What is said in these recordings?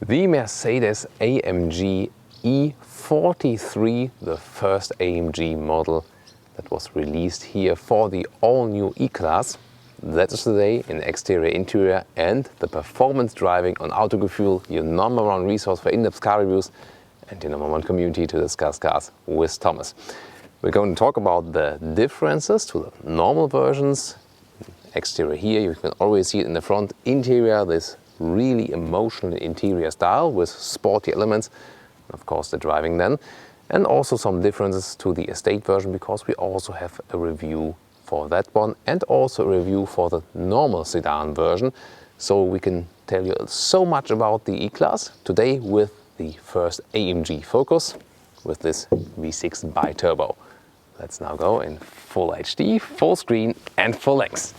The Mercedes-AMG E43, the first AMG model that was released here for the all-new E-Class. That is today in exterior, interior and the performance driving on Autogefühl, your number one resource for in-depth car reviews and your number one community to discuss cars with Thomas. We're going to talk about the differences to the normal versions. Exterior here, you can always see it in the front. Interior, this really emotional interior style with sporty elements. Of course, the driving then. And also some differences to the estate version, because we also have a review for that one and also a review for the normal sedan version. So we can tell you so much about the E-Class today with the first AMG Focus with this V6 bi-turbo. Let's now go in full HD, full screen and full length.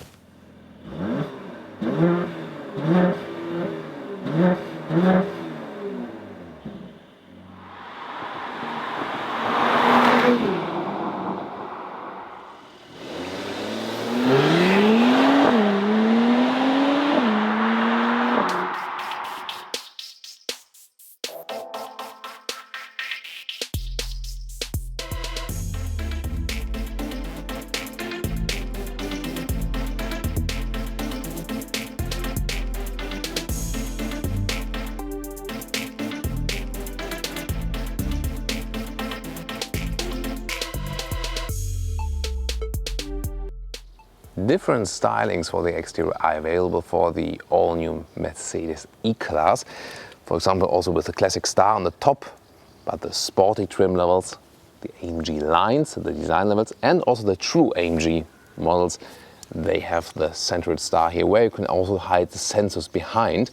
Different stylings for the exterior are available for the all-new Mercedes E-Class. For example, also with the classic star on the top, but the sporty trim levels, the AMG lines, the design levels, and also the true AMG models, they have the centered star here, where you can also hide the sensors behind.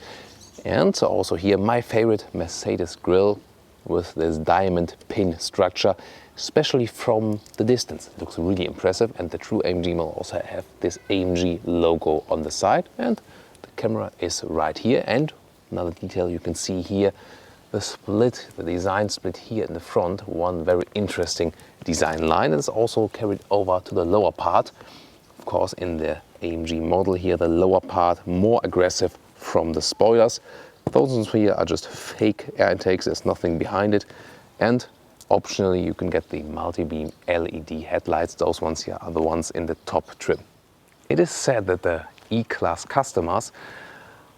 And also here, my favorite Mercedes grille with this diamond pin structure, especially from the distance. It looks really impressive, and the true AMG model also have this AMG logo on the side, and the camera is right here. And another detail you can see here, the split, the design split here in the front, one very interesting design line is also carried over to the lower part. Of course, in the AMG model here, the lower part more aggressive from the spoilers. Those ones here are just fake air intakes, there's nothing behind it. And optionally, you can get the multi-beam LED headlights. Those ones here are the ones in the top trim. It is said that the E-Class customers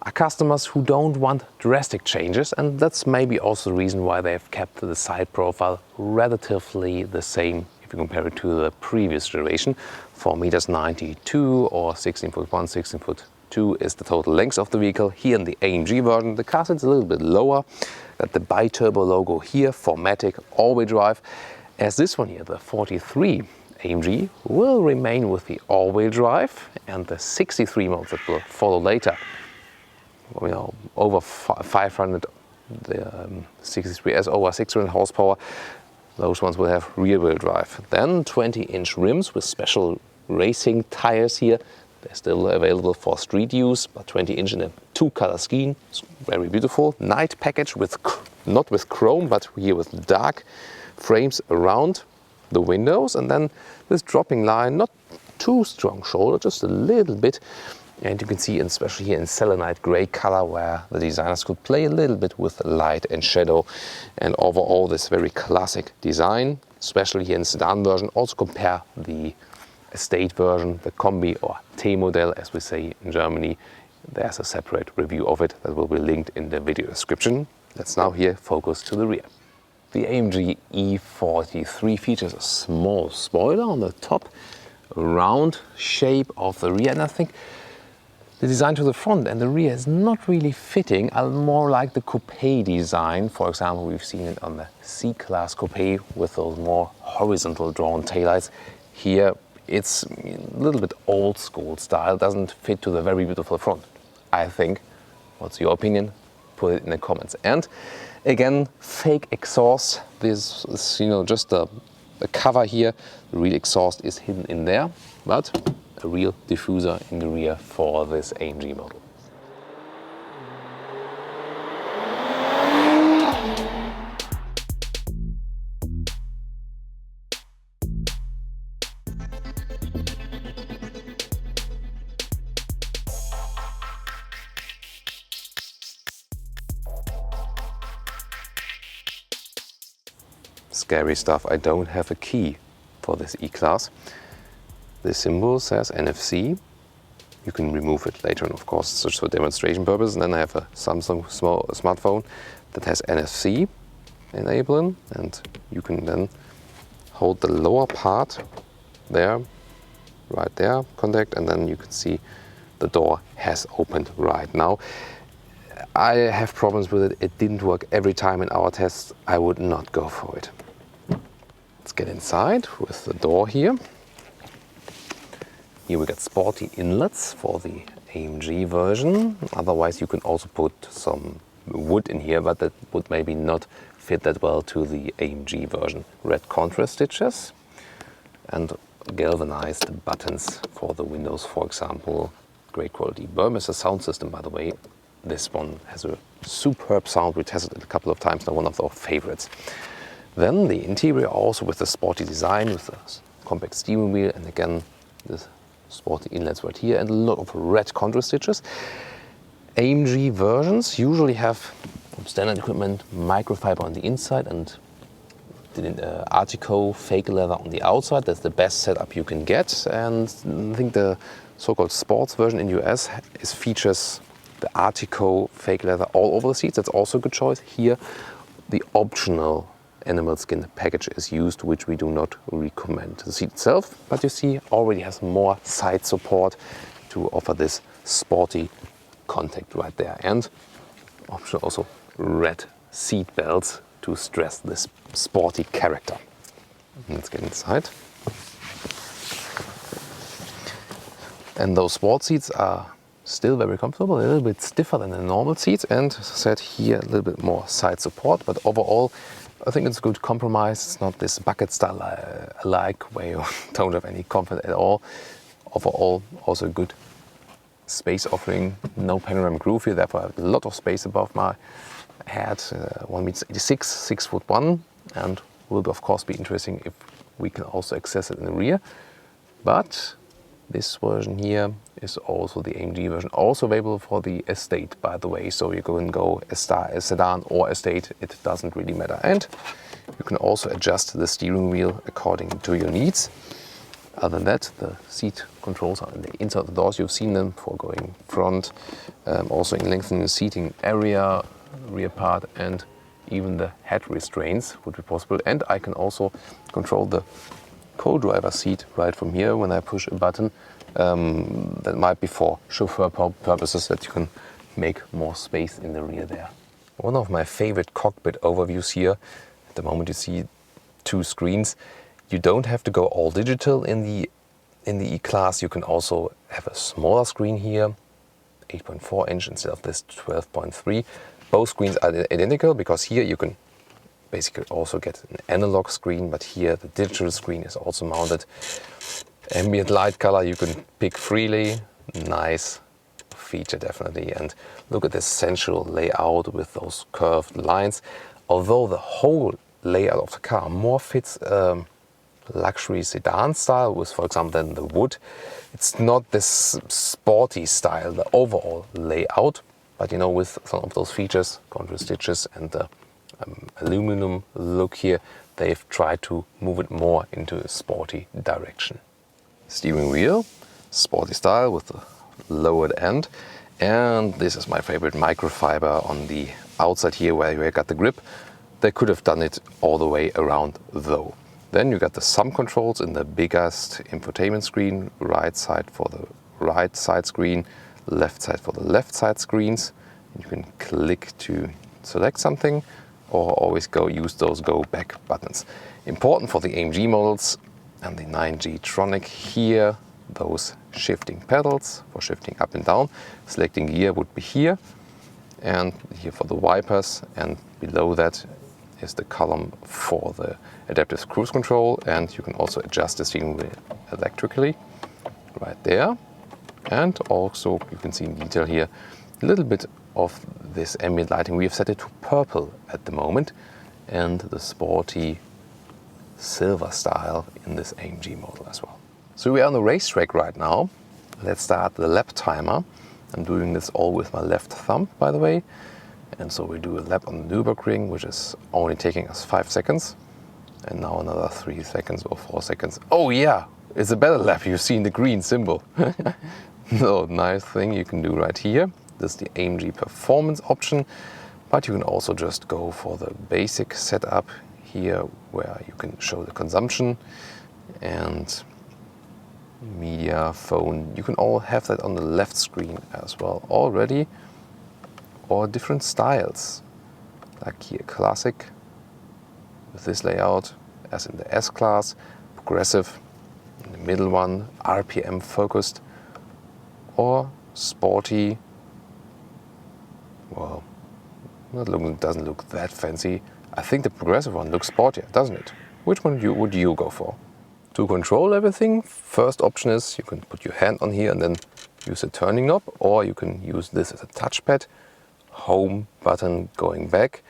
are customers who don't want drastic changes, and that's maybe also the reason why they've kept the side profile relatively the same if you compare it to the previous generation. 4.92 m or 16'1", 16'2" is the total length of the vehicle. Here in the AMG version, the car sits a little bit lower. Got the bi-turbo logo here, 4MATIC, all-wheel drive. As this one here, the 43 AMG, will remain with the all-wheel drive, and the 63 models that will follow later, you know, over 500, the 63S over 600 horsepower, those ones will have rear-wheel drive. Then 20-inch rims with special racing tires here. They're still available for street use, but 20-inch in a two-color scheme. It's very beautiful. Night package with, not with chrome, but here with dark frames around the windows. And then this dropping line, not too strong shoulder, just a little bit. And you can see, especially here in selenite gray color, where the designers could play a little bit with light and shadow. And overall, this very classic design, especially here in the sedan version. Also compare the estate version, the Kombi or t-modell, as we say in Germany. There's a separate review of it that will be linked in the video description. Let's now here focus to the rear. The AMG E43 features a small spoiler on the top, a round shape of the rear, and I think the design to the front and the rear is not really fitting. More like the coupe design. For example, we've seen it on the C-Class coupe with those more horizontal drawn taillights. Here it's a little bit old school style, doesn't fit to the very beautiful front, I think. What's your opinion? Put it in the comments. And again, fake exhaust. This is, you know, just the cover here. The real exhaust is hidden in there, but a real diffuser in the rear for this AMG model. scary stuff, I don't have a key for this E-Class. The symbol says NFC. You can remove it later on, of course, just for demonstration purposes. And then I have a Samsung smartphone that has NFC enabling, and you can then hold the lower part there, right there, contact, and then you can see the door has opened right now. I have problems with it. It didn't work every time in our tests. I would not go for it. Let's get inside with the door here. Here we got sporty inlets for the AMG version. Otherwise you can also put some wood in here, but that would maybe not fit that well to the AMG version. Red contrast stitches and galvanized buttons for the windows, for example. Great quality. Burmester sound system, by the way. This one has a superb sound. We tested it a couple of times now, one of our favorites. Then the interior also with the sporty design, with the compact steering wheel, and again the sporty inlets right here, and a lot of red contrast stitches. AMG versions usually have, from standard equipment, microfiber on the inside and Artico fake leather on the outside. That's the best setup you can get. And I think the so-called sports version in US features the Artico fake leather all over the seats. That's also a good choice. Here, the optional animal skin package is used, which we do not recommend. The seat itself, but you see, already has more side support to offer this sporty contact right there, and optional also red seat belts to stress this sporty character. Let's get inside. And those sport seats are still very comfortable, a little bit stiffer than the normal seats, and as I said, here a little bit more side support, but overall I think it's a good compromise. It's not this bucket style alike where you don't have any comfort at all. Overall, also a good space offering. No panoramic roof here, therefore I have a lot of space above my head. 1.86 m, 6'1", and will of course be interesting if we can also access it in the rear. But this version here is also the AMG version, also available for the Estate, by the way. So you can go a sedan or Estate, it doesn't really matter. And you can also adjust the steering wheel according to your needs. Other than that, the seat controls are on the inside of the doors. You've seen them for going front, also in lengthening the seating area, rear part, and even the head restraints would be possible. And I can also control the co-driver seat right from here when I push a button. That might be for chauffeur purposes, that you can make more space in the rear there. One of my favorite cockpit overviews here. At the moment you see two screens. You don't have to go all digital in the E-Class. You can also have a smaller screen here, 8.4 inch instead of this 12.3. Both screens are identical because here you can basically also get an analog screen, but here the digital screen is also mounted. Ambient light color you can pick freely. Nice feature definitely. And look at this sensual layout with those curved lines. Although the whole layout of the car more fits luxury sedan style with, for example, then the wood. It's not this sporty style, the overall layout, but you know, with some of those features, contrast stitches and the aluminum look here, they've tried to move it more into a sporty direction. Steering wheel, sporty style with the lowered end, and this is my favorite, microfiber on the outside here where you got the grip. They could have done it all the way around though. Then you got the sum controls in the biggest infotainment screen, right side for the right side screen, left side for the left side screens. You can click to select something or always use those go back buttons. Important for the AMG models and the 9G Tronic here, those shifting pedals for shifting up and down. Selecting gear would be here, and here for the wipers, and below that is the column for the adaptive cruise control, and you can also adjust the steering wheel electrically right there. And also you can see in detail here a little bit of this ambient lighting. We have set it to purple at the moment, and the sporty silver style in this AMG model as well. So we are on the racetrack right now. Let's start the lap timer. I'm doing this all with my left thumb, by the way. And so we do a lap on the Nürburgring, which is only taking us 5 seconds. And now another 3 seconds or 4 seconds. Oh yeah, it's a better lap. You've seen the green symbol. So nice thing you can do right here. This is the AMG performance option, but you can also just go for the basic setup here where you can show the consumption and media, phone. You can all have that on the left screen as well already, or different styles like here classic with this layout as in the S-Class, progressive in the middle one, RPM focused, or sporty. Well, doesn't look that fancy. I think the progressive one looks sportier, doesn't it? Which one would you go for? To control everything, first option is you can put your hand on here and then use the turning knob, or you can use this as a touchpad, home button going back,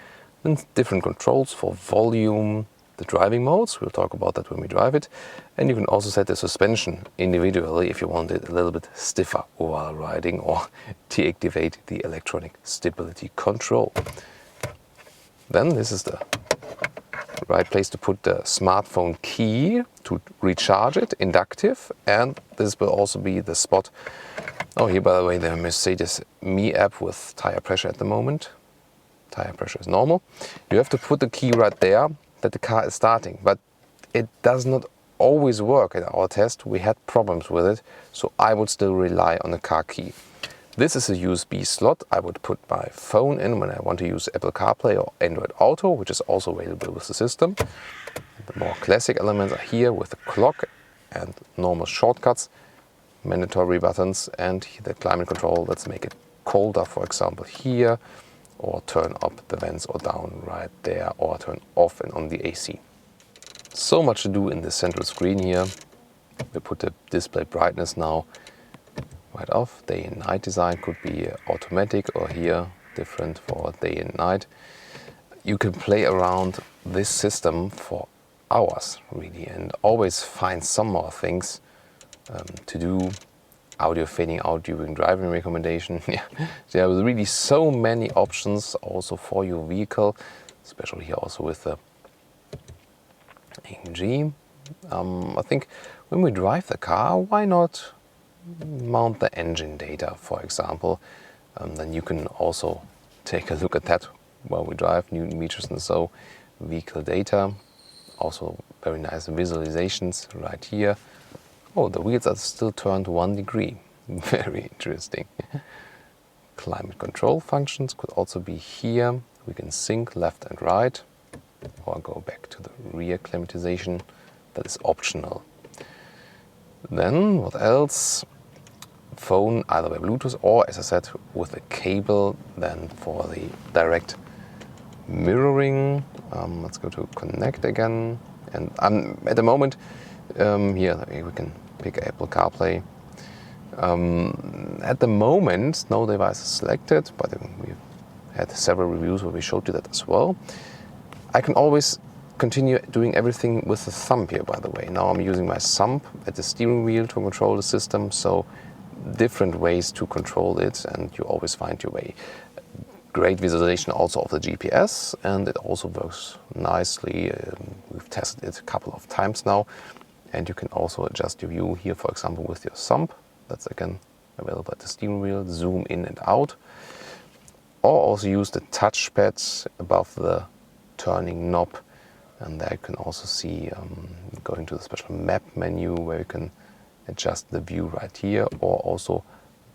and different controls for volume, the driving modes, we'll talk about that when we drive it, and you can also set the suspension individually if you want it a little bit stiffer while riding, or deactivate the electronic stability control. Then this is the right place to put the smartphone key to recharge it, inductive, and this will also be the spot. Oh, here by the way the Mercedes-Me app with tire pressure at the moment. Tire pressure is normal. You have to put the key right there that the car is starting, but it does not always work. In our test we had problems with it, so I would still rely on the car key. This is a USB slot. I would put my phone in when I want to use Apple CarPlay or Android Auto, which is also available with the system. The more classic elements are here with the clock and normal shortcuts, mandatory buttons, and the climate control. Let's make it colder, for example, here, or turn up the vents or down right there, or turn off and on the AC. So much to do in the central screen here. We put the display brightness now right off. Day and night design could be automatic, or here different for day and night. You can play around this system for hours really, and always find some more things to do. Audio fading out during driving recommendation. Yeah, there are really so many options also for your vehicle, especially here also with the AMG. I think when we drive the car, why not mount the engine data, for example. Then you can also take a look at that while we drive, Newton meters and so, vehicle data. Also very nice visualizations right here. Oh, the wheels are still turned 1 degree. Very interesting. Climate control functions could also be here. We can sync left and right, or go back to the rear climatization. That is optional. Then what else? Phone either by Bluetooth or, as I said, with a cable. Then for the direct mirroring, let's go to connect again. And at the moment, here we can pick Apple CarPlay. At the moment, no device is selected, but we've had several reviews where we showed you that as well. I can always continue doing everything with the thumb here, by the way. Now I'm using my thumb at the steering wheel to control the system, so different ways to control it, and you always find your way. Great visualization also of the GPS, and it also works nicely. We've tested it a couple of times now, and you can also adjust your view here, for example, with your thumb. That's again available at the steering wheel, zoom in and out, or also use the touchpad above the turning knob, and there you can also see going to the special map menu where you can adjust the view right here, or also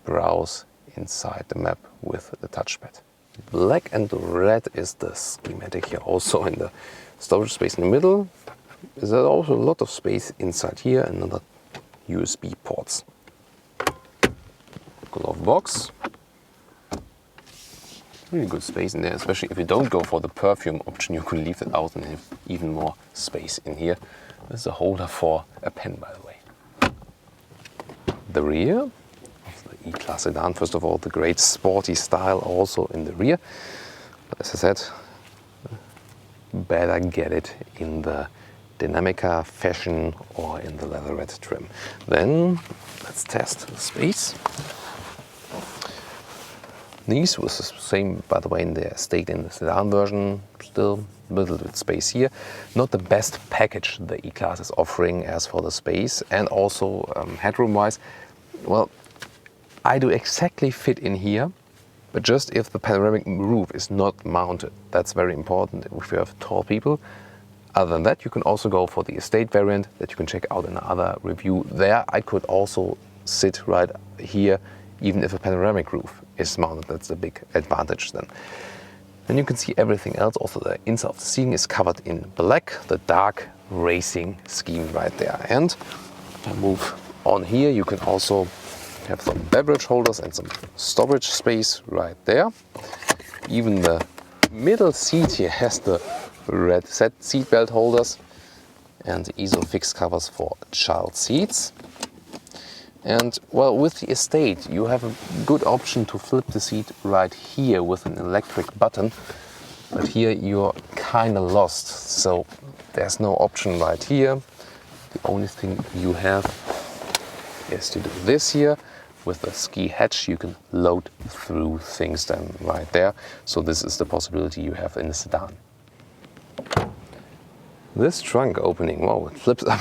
browse inside the map with the touchpad. Black and red is the schematic here, also in the storage space in the middle. There's also a lot of space inside here, and another USB ports. Glove box. Really good space in there, especially if you don't go for the perfume option, you can leave it out and have even more space in here. There's a holder for a pen, by the way. The rear of the E-Class sedan, first of all, the great sporty style also in the rear. But as I said, better get it in the Dynamica fashion or in the leatherette trim. Then let's test the space. knees, was the same, by the way, in the Estate in the sedan version. Still a little bit space here. Not the best package the E-Class is offering as for the space, and also headroom-wise. Well, I do exactly fit in here, but just if the panoramic roof is not mounted. That's very important if you have tall people. Other than that, you can also go for the Estate variant that you can check out in another review. There I could also sit right here, even if a panoramic roof is mounted. That's a big advantage then. And you can see everything else. Also the inside of the seating is covered in black, the dark racing scheme right there. And if I move on here, you can also have some beverage holders and some storage space right there. Even the middle seat here has the red set seat belt holders and the ISOFIX covers for child seats. And well, with the Estate, you have a good option to flip the seat right here with an electric button. But here you're kind of lost, so there's no option right here. The only thing you have is to do this here. With the ski hatch, you can load through things then right there. So this is the possibility you have in the sedan. This trunk opening, wow, it flips up,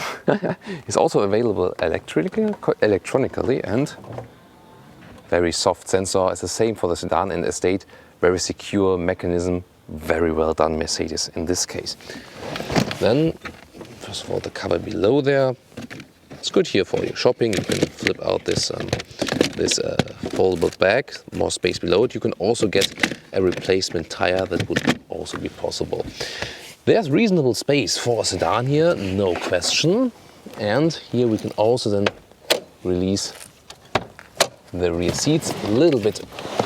is also available electronically, and very soft sensor. It's the same for the sedan and Estate. Very secure mechanism, very well done Mercedes in this case. Then, first of all, the cover below there. It's good here for your shopping. You can flip out this foldable bag, more space below it. You can also get a replacement tire, that would also be possible. There's reasonable space for a sedan here, no question. And here we can also then release the rear seats. A little bit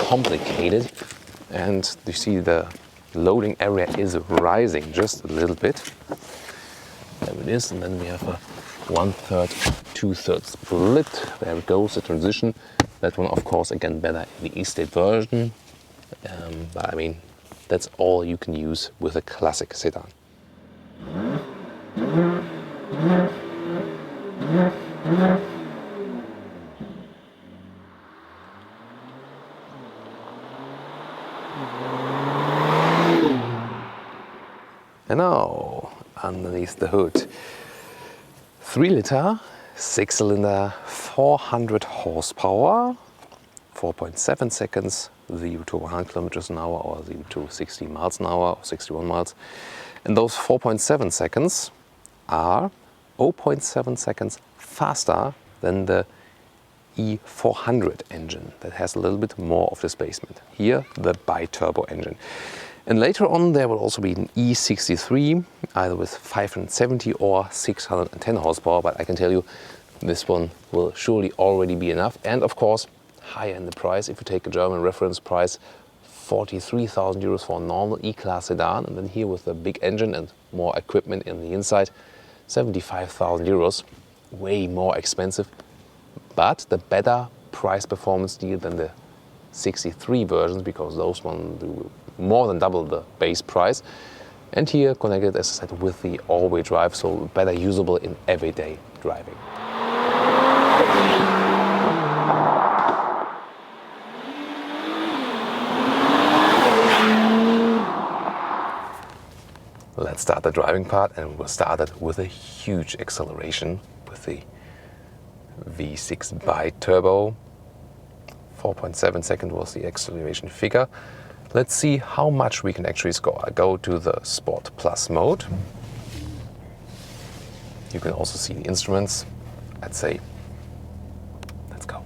complicated. And you see the loading area is rising just a little bit. There it is. And then we have a 1/3, 2/3 split. There it goes, the transition. That one, of course, again, better in the Estate version. But I mean, that's all you can use with a classic sedan. And now, underneath the hood, 3-liter, 6-cylinder, 400 horsepower, 4.7 seconds, 0 to 100 kilometers an hour, or 0 to 60 miles an hour, or 61 miles. And those 4.7 seconds are 0.7 seconds faster than the E400 engine that has a little bit more of displacement. Here, the bi-turbo engine. And later on, there will also be an E63, either with 570 or 610 horsepower, but I can tell you this one will surely already be enough. And of course, higher in the price. If you take a German reference price, 43,000 euros for a normal E-Class sedan, and then here with a big engine and more equipment in the inside, 75,000 euros, way more expensive, but the better price performance deal than the 63 versions, because those ones do more than double the base price. And here connected, as I said, with the all-wheel drive, so better usable in everyday driving. Let's start the driving part, and we'll start it with a huge acceleration with the V6 bi-turbo. 4.7 seconds was the acceleration figure. Let's see how much we can actually score. I go to the Sport Plus mode. You can also see the instruments. I'd say, let's go.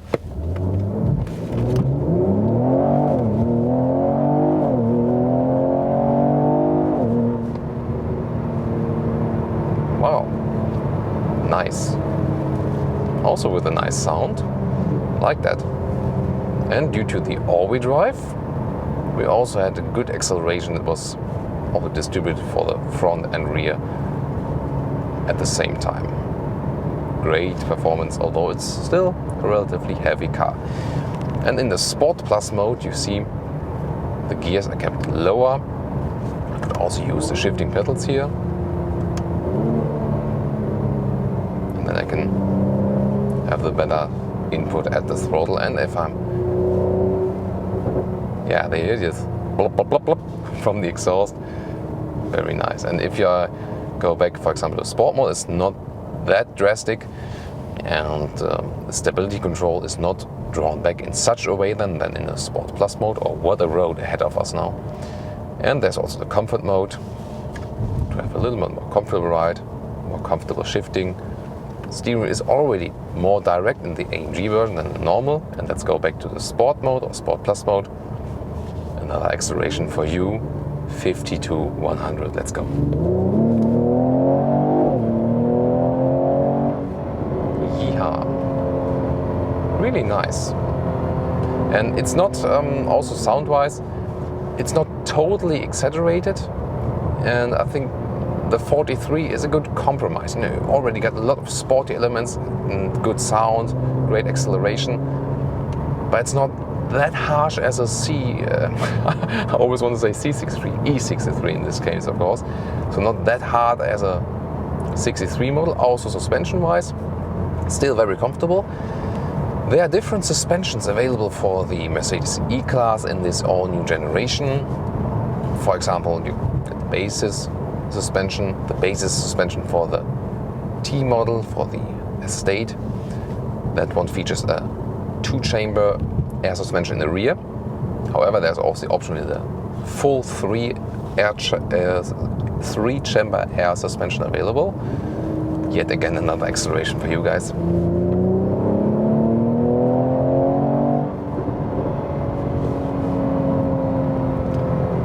Wow, nice. Also with a nice sound, like that. And due to the all-wheel drive, we also had a good acceleration that was also distributed for the front and rear at the same time. Great performance, although it's still a relatively heavy car. And in the Sport Plus mode, you see the gears are kept lower. You could also use the shifting pedals here. And then I can have the better input at the throttle. And if I'm Yeah, there it is. Blop, blop, blop, blop, from the exhaust. Very nice. And if you go back, for example, to sport mode, it's not that drastic, and the stability control is not drawn back in such a way than in a Sport Plus mode, or what a road ahead of us now. And there's also the comfort mode to have a little bit more comfortable ride, more comfortable shifting. Steering is already more direct in the AMG version than the normal. And let's go back to the Sport mode or Sport Plus mode. Another acceleration for you, 50 to 100. Let's go. Yeehaw. Really nice. And it's not, also sound-wise, it's not totally exaggerated. And I think the 43 is a good compromise. You know, you already got a lot of sporty elements and good sound, great acceleration, but it's not that harsh as a I always want to say C63, E63 in this case, of course. So not that hard as a 63 model. Also suspension-wise, still very comfortable. There are different suspensions available for the Mercedes E-Class in this all-new generation. For example, you get the basis suspension for the T-model, for the Estate. That one features a 2-chamber air suspension in the rear. However, there's also the option in the full 3-chamber air suspension available. Yet again, another acceleration for you guys.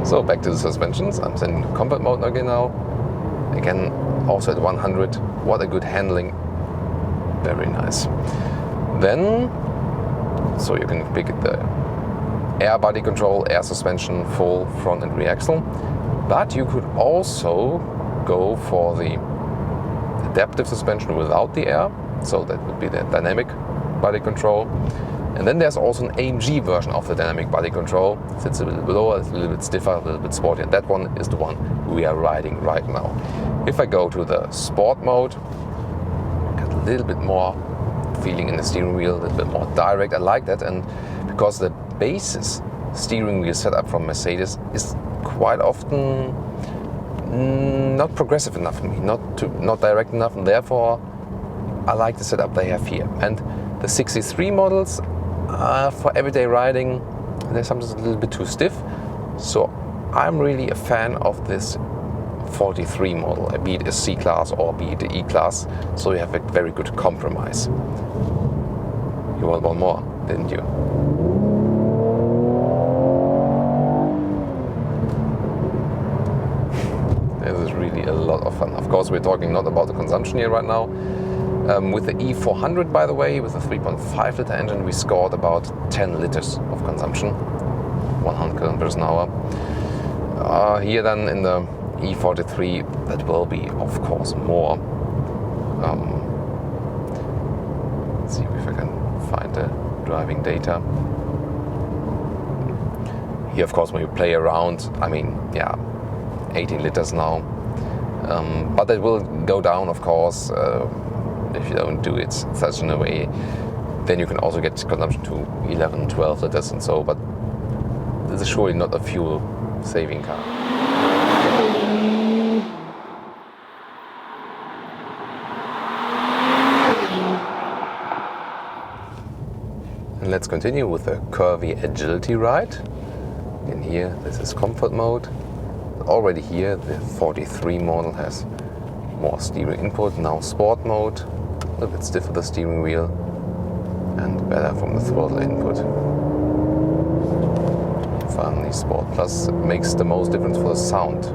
So back to the suspensions. I'm in comfort mode again now. Again, also at 100. What a good handling. Very nice. Then, so you can pick the air body control, air suspension, full front and rear axle. But you could also go for the adaptive suspension without the air. So that would be the dynamic body control. And then there's also an AMG version of the dynamic body control. It's a little bit lower, it's a little bit stiffer, a little bit sportier. And that one is the one we are riding right now. If I go to the sport mode, got a little bit more feeling in the steering wheel, a little bit more direct. I like that, and because the basis steering wheel setup from Mercedes is quite often not progressive enough for me, not direct enough, and therefore I like the setup they have here. And the 63 models, for everyday riding, they're sometimes a little bit too stiff. So I'm really a fan of this 43 model, be it a C-Class or be it the E-Class. So you have a very good compromise. You want one more, didn't you? This is really a lot of fun. Of course, we're talking not about the consumption here right now. With the E400, by the way, with a 3.5 liter engine, we scored about 10 liters of consumption, 100 kilometers an hour. Here then in the E43, that will be, of course, more. Let's see if I can find the driving data. Here, of course, when you play around, I mean, yeah, 18 liters now. But it will go down, of course. If you don't do it such in a way, then you can also get consumption to 11, 12 liters and so, but this is surely not a fuel saving car. And let's continue with a curvy agility ride. In here, this is comfort mode. Already here, the 43 model has more steering input, now sport mode. A little bit stiffer the steering wheel and better from the throttle input. Finally, Sport Plus makes the most difference for the sound.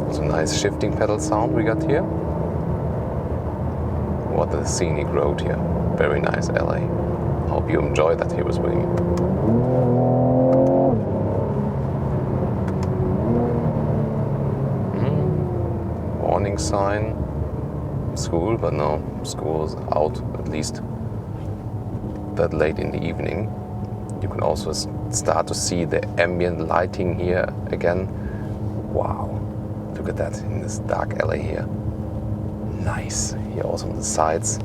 It's a nice shifting pedal sound we got here. What a scenic road here. Very nice LA. Hope you enjoy that here with me. Warning sign, school, but no, school is out at least that late in the evening. You can also start to see the ambient lighting here again. Wow, look at that in this dark alley here. Nice. Here also on the sides,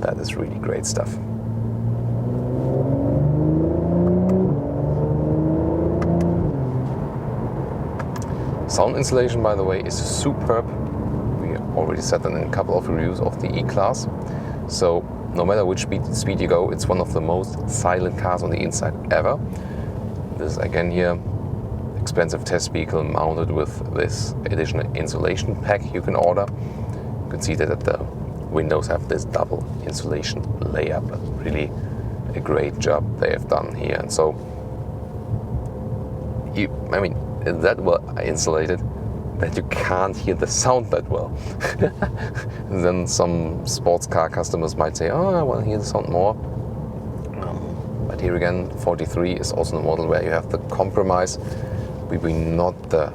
That is really great stuff. Sound insulation, by the way, is superb. We already said that in a couple of reviews of the E-Class. So no matter which speed you go, it's one of the most silent cars on the inside ever. This again here, expensive test vehicle mounted with this additional insulation pack you can order. You can see that the windows have this double insulation layer, but really a great job they have done here. And so, that well insulated that you can't hear the sound that well. And then some sports car customers might say, oh, I want to hear the sound more. But here again, 43 is also the model where you have the compromise between not the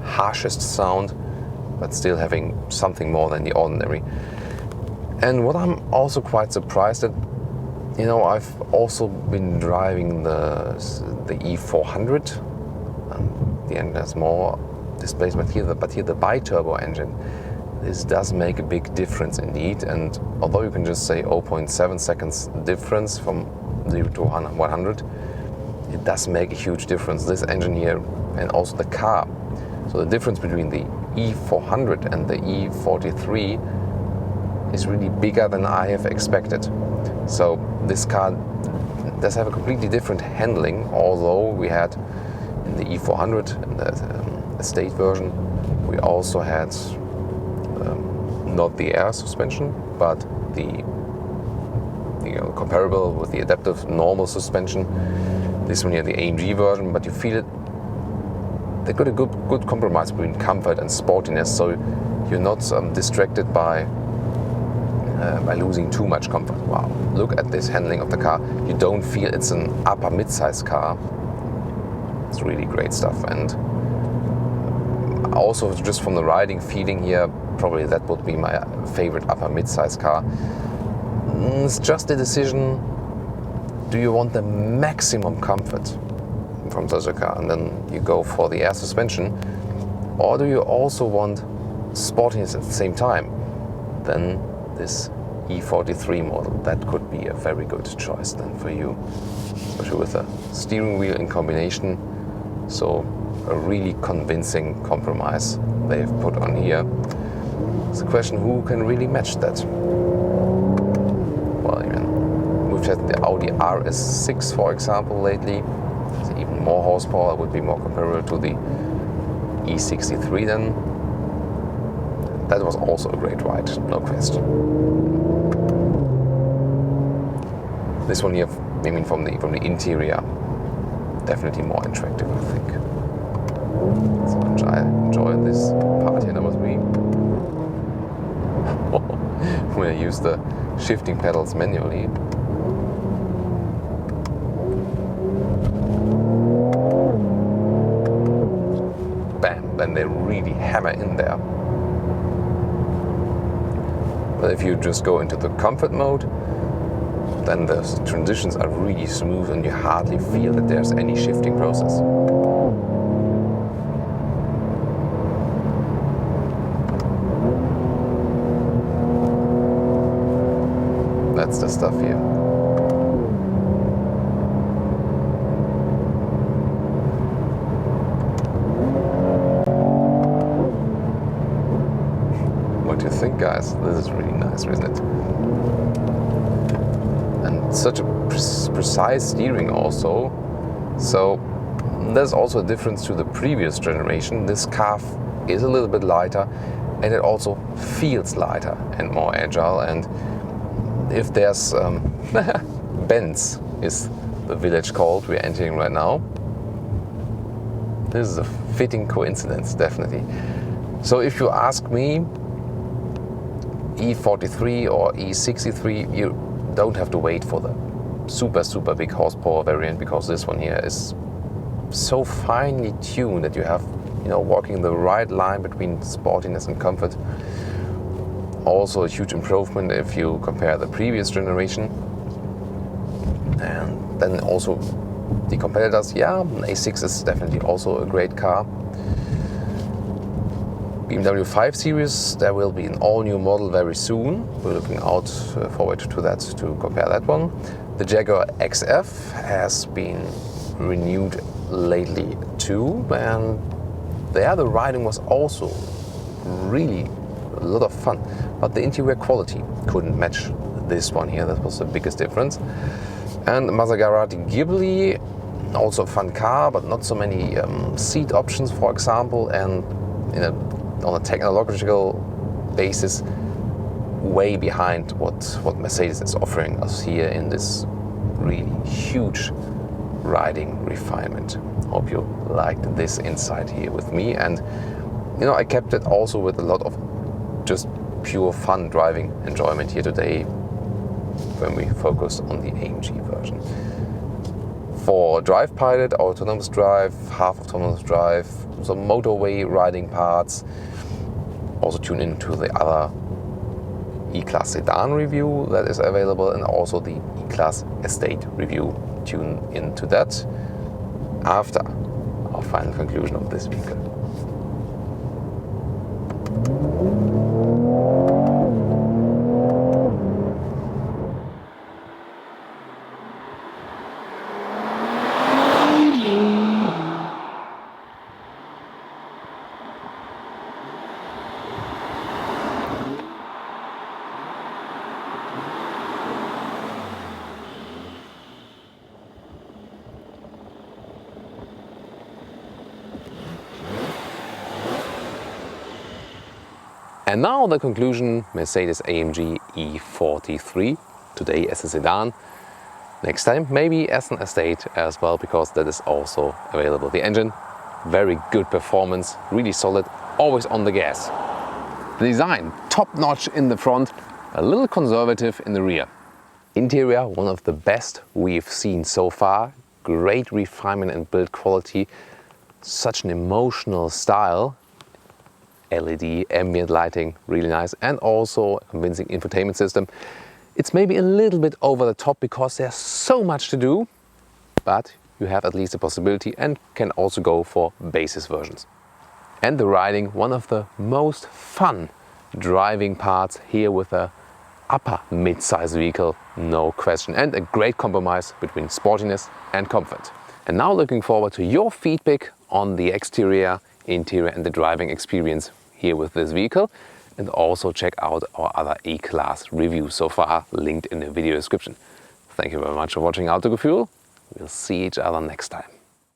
harshest sound, but still having something more than the ordinary. And what I'm also quite surprised at, I've also been driving the E400. The engine has more displacement here, but here the bi-turbo engine. This does make a big difference indeed. And although you can just say 0.7 seconds difference from 0 to 100, it does make a huge difference. This engine here and also the car. So the difference between the E400 and the E43 is really bigger than I have expected. So this car does have a completely different handling, although we had in the E400, in the estate version, we also had not the air suspension, but the comparable with the adaptive normal suspension. This one here, the AMG version, but you feel it. They got a good compromise between comfort and sportiness, so you're not distracted by losing too much comfort. Wow! Look at this handling of the car. You don't feel it's an upper mid-size car. It's really great stuff. And also just from the riding feeling here, probably that would be my favorite upper mid-size car. It's just a decision. Do you want the maximum comfort from such a car, and then you go for the air suspension, or do you also want sportiness at the same time? Then this E43 model, that could be a very good choice then for you, especially with a steering wheel in combination. So a really convincing compromise they've put on here. It's a question, who can really match that? Well, we've had the Audi RS6, for example, lately. It's even more horsepower, would be more comparable to the E63 then. That was also a great ride, no question. This one here, from the interior, definitely more attractive, I think. So I enjoy this part here, number 3. When I use the shifting pedals manually. Bam, then they really hammer in there. But if you just go into the comfort mode, then the transitions are really smooth and you hardly feel that there's any shifting process. That's the stuff here. What do you think, guys? This is really nice, isn't it? And such a precise steering also. So there's also a difference to the previous generation. This car is a little bit lighter, and it also feels lighter and more agile. And if there's Benz is the village called we're entering right now, this is a fitting coincidence, definitely. So if you ask me, E43 or E63, you don't have to wait for the super big horsepower variant, because this one here is so finely tuned that you have, walking the right line between sportiness and comfort. Also a huge improvement if you compare the previous generation. And then also the competitors, an A6 is definitely also a great car. BMW 5 Series, there will be an all-new model very soon. We're looking out forward to that, to compare that one. The Jaguar XF has been renewed lately too, and there the riding was also really a lot of fun, but the interior quality couldn't match this one here. That was the biggest difference. And Maserati Ghibli, also a fun car, but not so many seat options, for example, and on a technological basis, way behind what Mercedes is offering us here in this really huge riding refinement. Hope you liked this insight here with me, and I kept it also with a lot of just pure fun driving enjoyment here today when we focused on the AMG version. For Drive Pilot, autonomous drive, half autonomous drive, some motorway riding parts. Also tune into the other E-Class sedan review that is available, and also the E-Class Estate review. Tune into that after our final conclusion of this vehicle. And now the conclusion, Mercedes-AMG E43, today as a sedan, next time maybe as an estate as well, because that is also available. The engine, very good performance, really solid, always on the gas. The design, top notch in the front, a little conservative in the rear. Interior, one of the best we've seen so far, great refinement and build quality, such an emotional style. LED, ambient lighting, really nice, and also a convincing infotainment system. It's maybe a little bit over the top because there's so much to do, but you have at least a possibility and can also go for basis versions. And the riding, one of the most fun driving parts here with a upper mid-size vehicle, no question, and a great compromise between sportiness and comfort. And now looking forward to your feedback on the exterior, interior and the driving experience here with this vehicle, and also check out our other E-Class reviews so far, linked in the video description. Thank you very much for watching Autogefühl. We'll see each other next time.